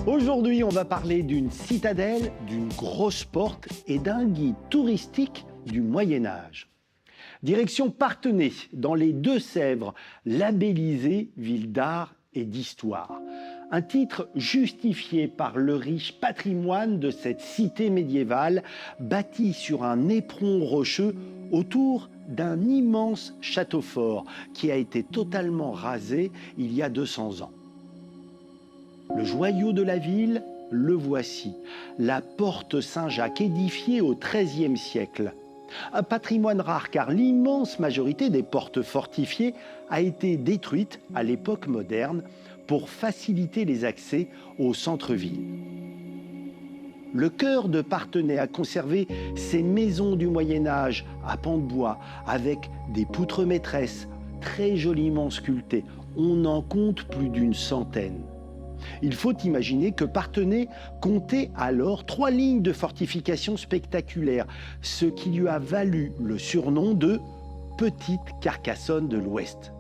Aujourd'hui, on va parler d'une citadelle, d'une grosse porte et d'un guide touristique du Moyen-Âge. Direction Parthenay, dans les Deux-Sèvres, labellisée ville d'art et d'histoire. Un titre justifié par le riche patrimoine de cette cité médiévale, bâtie sur un éperon rocheux autour d'un immense château fort qui a été totalement rasé il y a 200 ans. Le joyau de la ville, le voici, la porte Saint-Jacques édifiée au XIIIe siècle. Un patrimoine rare car l'immense majorité des portes fortifiées a été détruite à l'époque moderne pour faciliter les accès au centre-ville. Le cœur de Parthenay a conservé ses maisons du Moyen-Âge à pans de bois avec des poutres maîtresses très joliment sculptées. On en compte plus d'une centaine. Il faut imaginer que Parthenay comptait alors 3 lignes de fortifications spectaculaires, ce qui lui a valu le surnom de « Petite Carcassonne de l'Ouest ».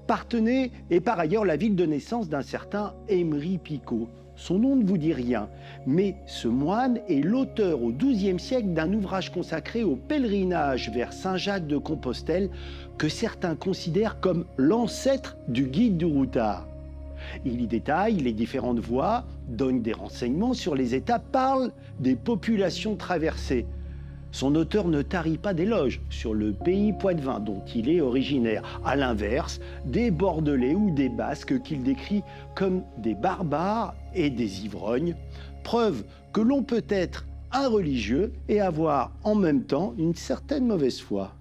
Parthenay est par ailleurs la ville de naissance d'un certain Aymeri Picot. Son nom ne vous dit rien, mais ce moine est l'auteur au XIIe siècle d'un ouvrage consacré au pèlerinage vers Saint-Jacques-de-Compostelle que certains considèrent comme l'ancêtre du guide du routard. Il y détaille les différentes voies, donne des renseignements sur les étapes, parle des populations traversées. Son auteur ne tarit pas d'éloges sur le pays poitevin dont il est originaire. À l'inverse, des Bordelais ou des Basques qu'il décrit comme des barbares et des ivrognes, preuve que l'on peut être un religieux et avoir en même temps une certaine mauvaise foi.